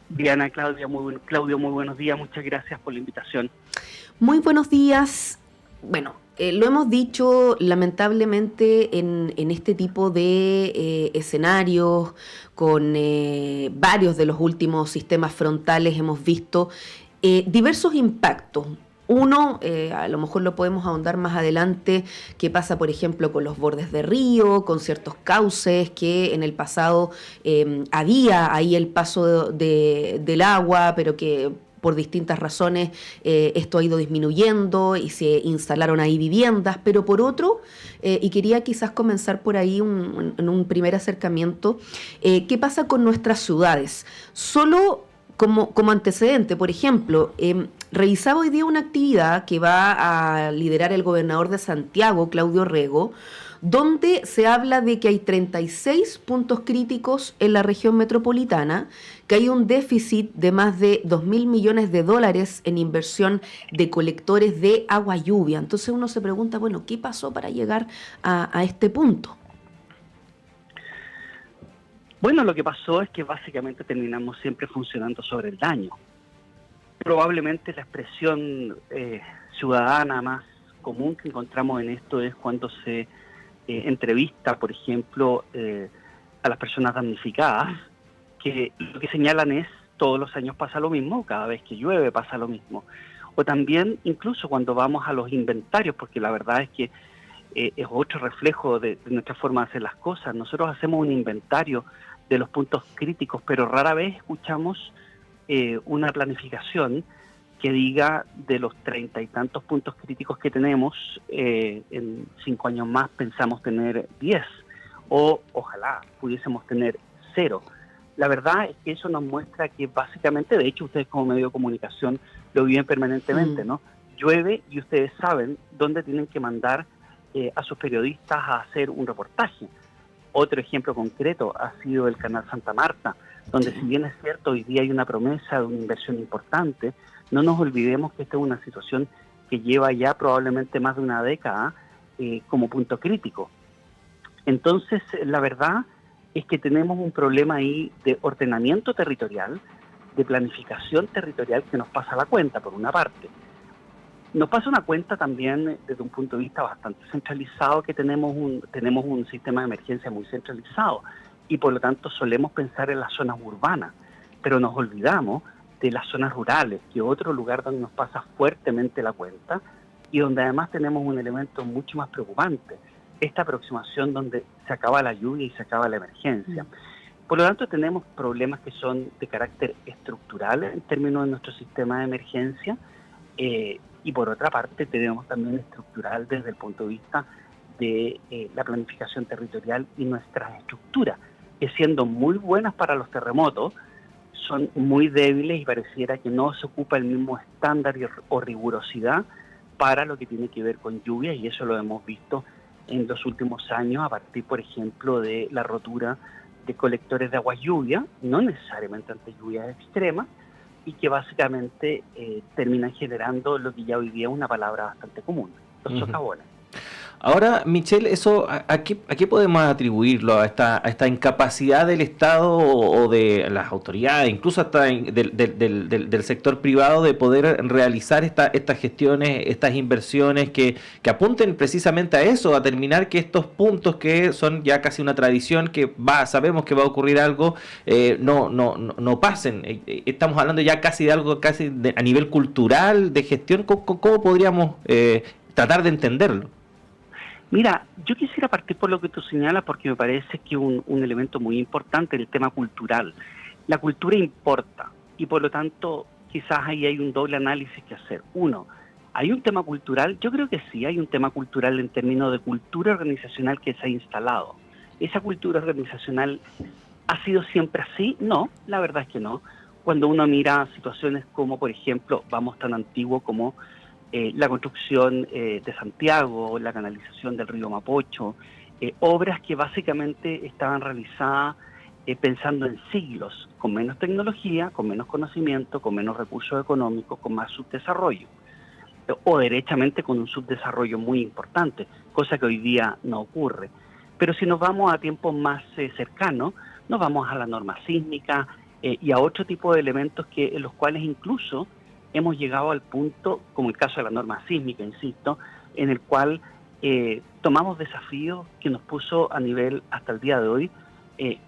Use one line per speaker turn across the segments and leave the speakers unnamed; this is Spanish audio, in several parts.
Diana, Claudio, muy buenos días, muchas gracias por la invitación.
Muy buenos días. Bueno, lo hemos dicho lamentablemente en este tipo de escenarios, con varios de los últimos sistemas frontales hemos visto diversos impactos. Uno, a lo mejor lo podemos ahondar más adelante, que pasa, por ejemplo, con los bordes de río, con ciertos cauces que en el pasado había ahí el paso del agua, pero que por distintas razones esto ha ido disminuyendo y se instalaron ahí viviendas, pero por otro, y quería quizás comenzar por ahí en un primer acercamiento, ¿qué pasa con nuestras ciudades? Solo como antecedente, por ejemplo, revisaba hoy día una actividad que va a liderar el gobernador de Santiago, Claudio Rego, donde se habla de que hay 36 puntos críticos en la región metropolitana, que hay un déficit de más de 2.000 millones de dólares en inversión de colectores de agua lluvia. Entonces uno se pregunta, bueno, ¿qué pasó para llegar a este punto?
Bueno, lo que pasó es que básicamente terminamos siempre funcionando sobre el daño. Probablemente la expresión ciudadana más común que encontramos en esto es cuando se entrevista, por ejemplo, a las personas damnificadas, que lo que señalan es todos los años pasa lo mismo, cada vez que llueve pasa lo mismo. O también incluso cuando vamos a los inventarios, porque la verdad es que es otro reflejo de nuestra forma de hacer las cosas. Nosotros hacemos un inventario de los puntos críticos, pero rara vez escuchamos una planificación que diga de los 30 y tantos puntos críticos que tenemos, en 5 años más pensamos tener 10, o ojalá pudiésemos tener 0. La verdad es que eso nos muestra que básicamente, de hecho ustedes como medio de comunicación lo viven permanentemente, ¿no? Llueve y ustedes saben dónde tienen que mandar a sus periodistas a hacer un reportaje. Otro ejemplo concreto ha sido el Canal Santa Marta, donde si bien es cierto hoy día hay una promesa de una inversión importante, no nos olvidemos que esta es una situación que lleva ya probablemente más de una década como punto crítico. Entonces, la verdad es que tenemos un problema ahí de ordenamiento territorial, de planificación territorial que nos pasa la cuenta, por una parte. Nos pasa una cuenta también desde un punto de vista bastante centralizado, que tenemos un sistema de emergencia muy centralizado y por lo tanto solemos pensar en las zonas urbanas, pero nos olvidamos de las zonas rurales, que es otro lugar donde nos pasa fuertemente la cuenta y donde además tenemos un elemento mucho más preocupante, esta aproximación donde se acaba la lluvia y se acaba la emergencia. Por lo tanto tenemos problemas que son de carácter estructural en términos de nuestro sistema de emergencia, y por otra parte tenemos también estructural desde el punto de vista de la planificación territorial y nuestras estructuras, que siendo muy buenas para los terremotos, son muy débiles y pareciera que no se ocupa el mismo estándar o rigurosidad para lo que tiene que ver con lluvia, y eso lo hemos visto en los últimos años a partir, por ejemplo, de la rotura de colectores de agua lluvia, no necesariamente ante lluvias extremas, y que básicamente terminan generando lo que ya hoy día es una palabra bastante común, los socavones.
Ahora, Michelle, ¿eso a qué podemos atribuirlo? ¿A esta incapacidad del Estado o de las autoridades, incluso hasta del sector privado, de poder realizar estas gestiones, estas inversiones que apunten precisamente a eso, a terminar que estos puntos que son ya casi una tradición, que sabemos que va a ocurrir algo, no pasen? Estamos hablando ya casi de algo a nivel cultural, de gestión. ¿Cómo podríamos tratar de entenderlo?
Mira, yo quisiera partir por lo que tú señalas, porque me parece que un elemento muy importante es el tema cultural. La cultura importa y por lo tanto quizás ahí hay un doble análisis que hacer. Uno, ¿hay un tema cultural? Yo creo que sí, hay un tema cultural en términos de cultura organizacional que se ha instalado. ¿Esa cultura organizacional ha sido siempre así? No, la verdad es que no. Cuando uno mira situaciones como, por ejemplo, vamos tan antiguo como la construcción de Santiago, la canalización del río Mapocho, obras que básicamente estaban realizadas pensando en siglos, con menos tecnología, con menos conocimiento, con menos recursos económicos, con más subdesarrollo, o derechamente con un subdesarrollo muy importante, cosa que hoy día no ocurre. Pero si nos vamos a tiempos más cercanos, nos vamos a la norma sísmica, y a otro tipo de elementos en los cuales incluso hemos llegado al punto, como el caso de la norma sísmica, insisto, en el cual tomamos desafíos que nos puso a nivel, hasta el día de hoy, eh,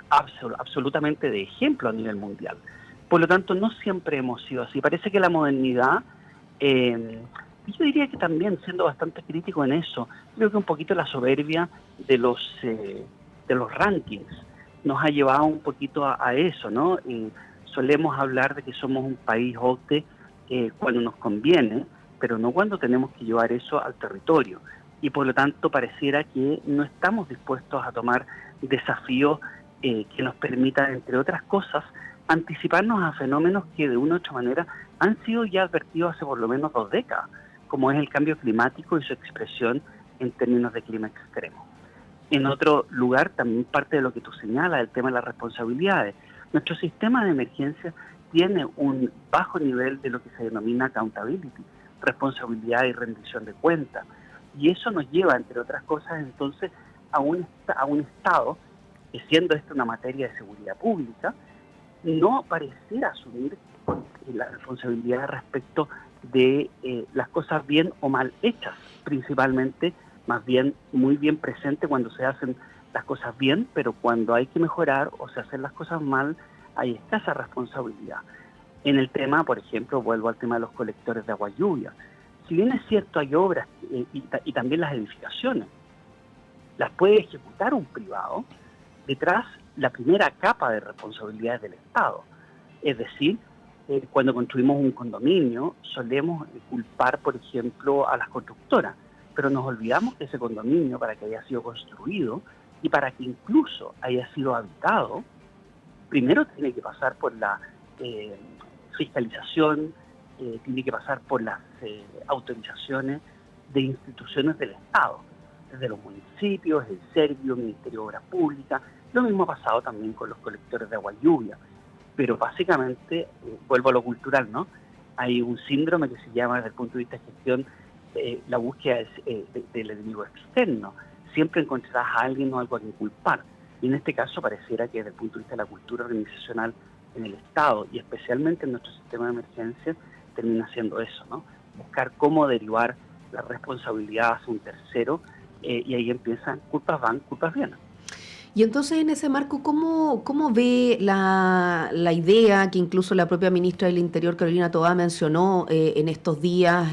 absolutamente de ejemplo a nivel mundial. Por lo tanto, no siempre hemos sido así. Parece que la modernidad, y yo diría que también, siendo bastante crítico en eso, creo que un poquito la soberbia de los rankings nos ha llevado un poquito a eso, ¿no? Solemos hablar de que somos un país OCDE cuando nos conviene, pero no cuando tenemos que llevar eso al territorio. Y por lo tanto pareciera que no estamos dispuestos a tomar desafíos que nos permitan, entre otras cosas, anticiparnos a fenómenos que de una u otra manera han sido ya advertidos hace por lo menos 2 décadas, como es el cambio climático y su expresión en términos de clima extremo. En otro lugar, también parte de lo que tú señalas, el tema de las responsabilidades. Nuestro sistema de emergencia tiene un bajo nivel de lo que se denomina accountability, responsabilidad y rendición de cuentas. Y eso nos lleva, entre otras cosas, entonces, a un Estado, que siendo esto una materia de seguridad pública, no pareciera asumir la responsabilidad respecto de las cosas bien o mal hechas, principalmente, más bien, muy bien presente cuando se hacen las cosas bien, pero cuando hay que mejorar o se hacen las cosas mal, hay escasa responsabilidad. En el tema, por ejemplo, vuelvo al tema de los colectores de agua lluvia. Si bien es cierto, hay obras y también las edificaciones, las puede ejecutar un privado, detrás la primera capa de responsabilidades del Estado. Es decir, cuando construimos un condominio, solemos culpar, por ejemplo, a las constructoras, pero nos olvidamos que ese condominio, para que haya sido construido y para que incluso haya sido habitado, primero tiene que pasar por la fiscalización, tiene que pasar por las autorizaciones de instituciones del Estado, desde los municipios, el Servio, Ministerio de Obras Públicas. Lo mismo ha pasado también con los colectores de agua lluvia. Pero básicamente, vuelvo a lo cultural, ¿no? Hay un síndrome que se llama, desde el punto de vista de gestión, la búsqueda del enemigo externo. Siempre encontrarás a alguien o algo a quien culpar. Y en este caso pareciera que desde el punto de vista de la cultura organizacional en el Estado, y especialmente en nuestro sistema de emergencia, termina siendo eso, ¿no? Buscar cómo derivar la responsabilidad hacia un tercero, y ahí empiezan, culpas van, culpas vienen.
Y entonces, en ese marco, ¿cómo ve la idea que incluso la propia ministra del Interior, Carolina Toá, mencionó en estos días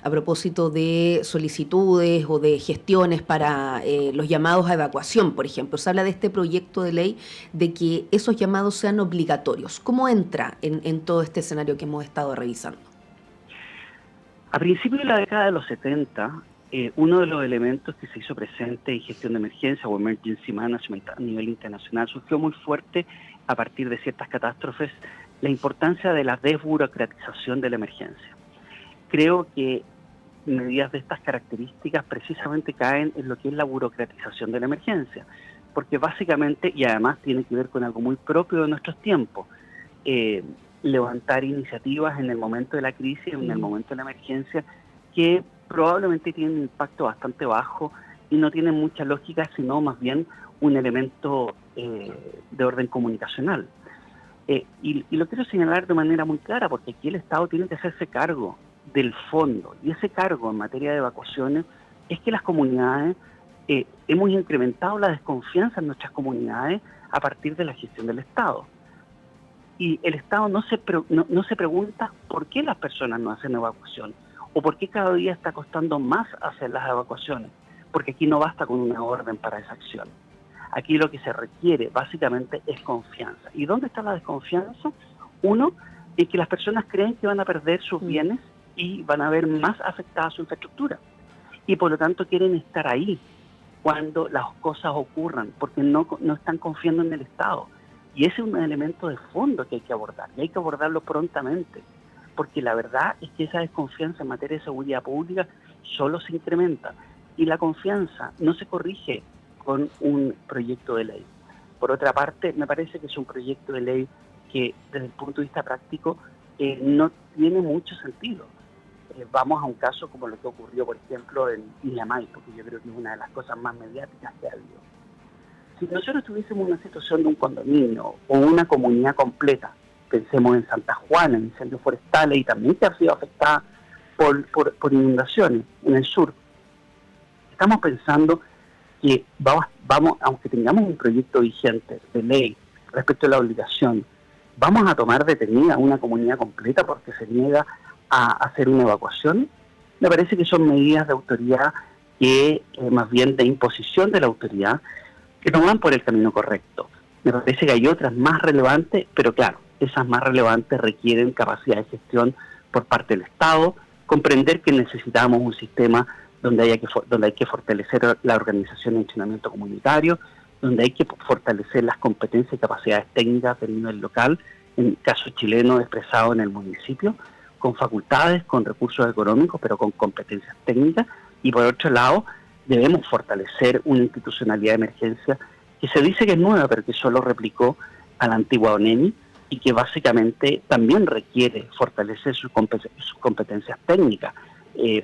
a propósito de solicitudes o de gestiones para los llamados a evacuación, por ejemplo? Se habla de este proyecto de ley de que esos llamados sean obligatorios. ¿Cómo entra en todo este escenario que hemos estado revisando?
A principios de la década de los 70, uno de los elementos que se hizo presente en gestión de emergencia o emergency management a nivel internacional surgió muy fuerte a partir de ciertas catástrofes, la importancia de la desburocratización de la emergencia. Creo que medidas de estas características precisamente caen en lo que es la burocratización de la emergencia, porque básicamente, y además tiene que ver con algo muy propio de nuestros tiempos, levantar iniciativas en el momento de la crisis, en el momento de la emergencia, que probablemente tienen un impacto bastante bajo y no tienen mucha lógica, sino más bien un elemento de orden comunicacional. Y lo quiero señalar de manera muy clara, porque aquí el Estado tiene que hacerse cargo del fondo, y ese cargo en materia de evacuaciones es que las comunidades, hemos incrementado la desconfianza en nuestras comunidades a partir de la gestión del Estado. Y el Estado no se pregunta por qué las personas no hacen evacuación, o por qué cada día está costando más hacer las evacuaciones, porque aquí no basta con una orden para esa acción. Aquí lo que se requiere básicamente es confianza. ¿Y dónde está la desconfianza? Uno, es que las personas creen que van a perder sus bienes y van a ver más afectada su infraestructura. Y por lo tanto quieren estar ahí cuando las cosas ocurran, porque no están confiando en el Estado. Y ese es un elemento de fondo que hay que abordar, y hay que abordarlo prontamente, porque la verdad es que esa desconfianza en materia de seguridad pública solo se incrementa, y la confianza no se corrige con un proyecto de ley. Por otra parte, me parece que es un proyecto de ley que desde el punto de vista práctico no tiene mucho sentido. Vamos a un caso como lo que ocurrió, por ejemplo, en Illamay, porque yo creo que es una de las cosas más mediáticas que ha habido. Si nosotros tuviésemos una situación de un condominio o una comunidad completa, pensemos en Santa Juana, en incendios forestales y también que ha sido afectada por inundaciones en el sur, estamos pensando que vamos, aunque tengamos un proyecto vigente de ley respecto a la obligación, vamos a tomar detenida una comunidad completa porque se niega a hacer una evacuación. Me parece que son medidas de autoridad que, más bien de imposición de la autoridad, que no van por el camino correcto. Me parece que hay otras más relevantes, pero claro, esas más relevantes requieren capacidad de gestión por parte del Estado, comprender que necesitamos un sistema donde hay que fortalecer la organización y entrenamiento comunitario, donde hay que fortalecer las competencias y capacidades técnicas del nivel local, en el caso chileno expresado en el municipio, con facultades, con recursos económicos, pero con competencias técnicas. Y por otro lado, debemos fortalecer una institucionalidad de emergencia que se dice que es nueva, pero que solo replicó a la antigua ONEMI y que básicamente también requiere fortalecer sus competencias técnicas.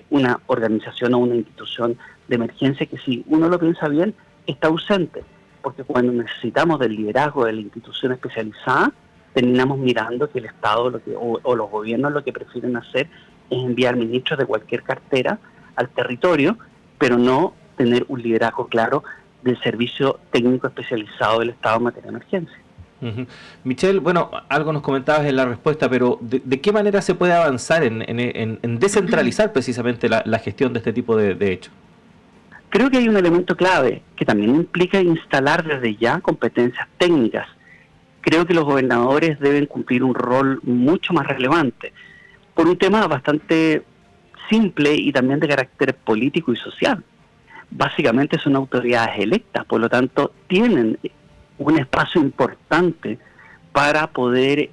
Una organización o una institución de emergencia que, si uno lo piensa bien, está ausente, porque cuando necesitamos del liderazgo de la institución especializada, terminamos mirando que el Estado o los gobiernos lo que prefieren hacer es enviar ministros de cualquier cartera al territorio, pero no tener un liderazgo claro del servicio técnico especializado del Estado en materia de emergencia.
Uh-huh. Michelle, bueno, algo nos comentabas en la respuesta, pero ¿de qué manera se puede avanzar en descentralizar precisamente la gestión de este tipo de hechos?
Creo que hay un elemento clave que también implica instalar desde ya competencias técnicas. Creo que los gobernadores deben cumplir un rol mucho más relevante, por un tema bastante simple y también de carácter político y social. Básicamente son autoridades electas, por lo tanto tienen un espacio importante para poder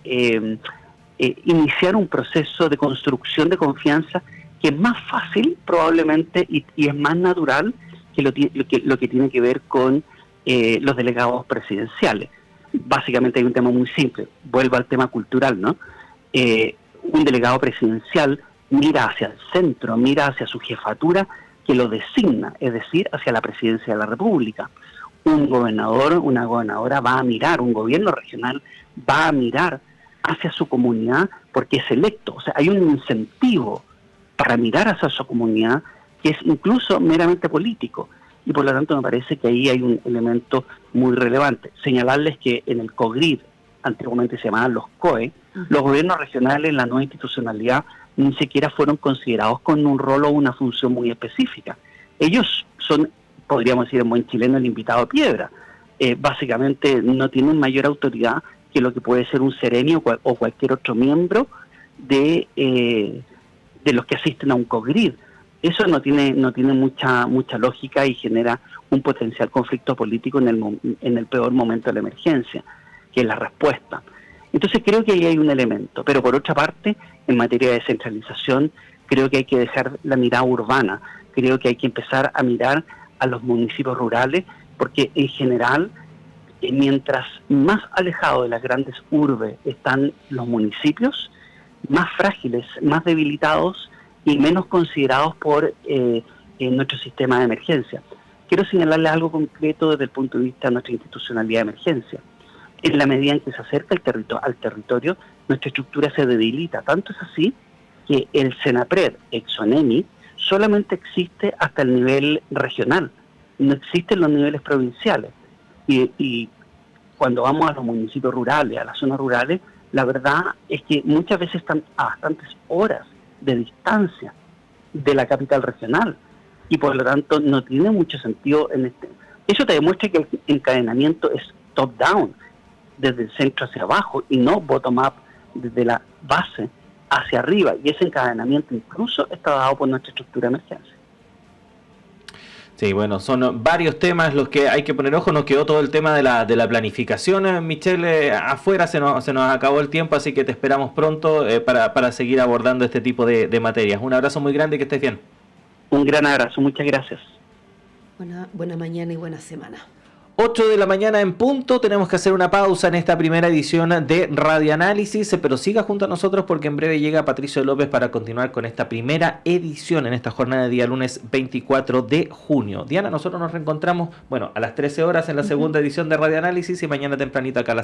iniciar un proceso de construcción de confianza que es más fácil probablemente y es más natural que lo que tiene que ver con los delegados presidenciales. Básicamente hay un tema muy simple, vuelvo al tema cultural, ¿no? Un delegado presidencial mira hacia el centro, mira hacia su jefatura que lo designa, es decir, hacia la presidencia de la República. Un gobernador, una gobernadora va a mirar, un gobierno regional va a mirar hacia su comunidad porque es electo. O sea, hay un incentivo para mirar hacia su comunidad que es incluso meramente político. Y por lo tanto me parece que ahí hay un elemento muy relevante. Señalarles que en el COGRID, antiguamente se llamaban los COE, los gobiernos regionales en la nueva institucionalidad ni siquiera fueron considerados con un rol o una función muy específica. Ellos son, podríamos decir en buen chileno, el invitado a piedra. Básicamente no tienen mayor autoridad que lo que puede ser un seremi o cualquier otro miembro de los que asisten a un COGRID. Eso no tiene mucha lógica y genera un potencial conflicto político en el peor momento de la emergencia, que es la respuesta. Entonces creo que ahí hay un elemento, pero por otra parte, en materia de descentralización, creo que hay que dejar la mirada urbana, creo que hay que empezar a mirar a los municipios rurales, porque en general, mientras más alejados de las grandes urbes están los municipios, más frágiles, más debilitados y menos considerados por nuestro sistema de emergencia. Quiero señalarles algo concreto desde el punto de vista de nuestra institucionalidad de emergencia. En la medida en que se acerca al territorio, nuestra estructura se debilita. Tanto es así que el CENAPRED, ex ONEMI, solamente existe hasta el nivel regional, no existen los niveles provinciales. Y cuando vamos a los municipios rurales, a las zonas rurales, la verdad es que muchas veces están a bastantes horas de distancia de la capital regional y por lo tanto no tiene mucho sentido en este. Eso te demuestra que el encadenamiento es top-down, desde el centro hacia abajo y no bottom-up, desde la base hacia arriba, y ese encadenamiento incluso está dado por nuestra estructura de emergencia.
Sí, bueno, son varios temas los que hay que poner ojo. Nos quedó todo el tema de la planificación, Michelle, afuera se nos acabó el tiempo, así que te esperamos pronto para seguir abordando este tipo de materias. Un abrazo muy grande y que estés bien.
Un gran abrazo, muchas gracias.
Buena mañana y buena semana.
8 de la mañana en punto, tenemos que hacer una pausa en esta primera edición de Radio Análisis, pero siga junto a nosotros porque en breve llega Patricio López para continuar con esta primera edición en esta jornada de día lunes 24 de junio. Diana, nosotros nos reencontramos, a las 13 horas en la segunda edición de Radio Análisis y mañana tempranito acá a las 7.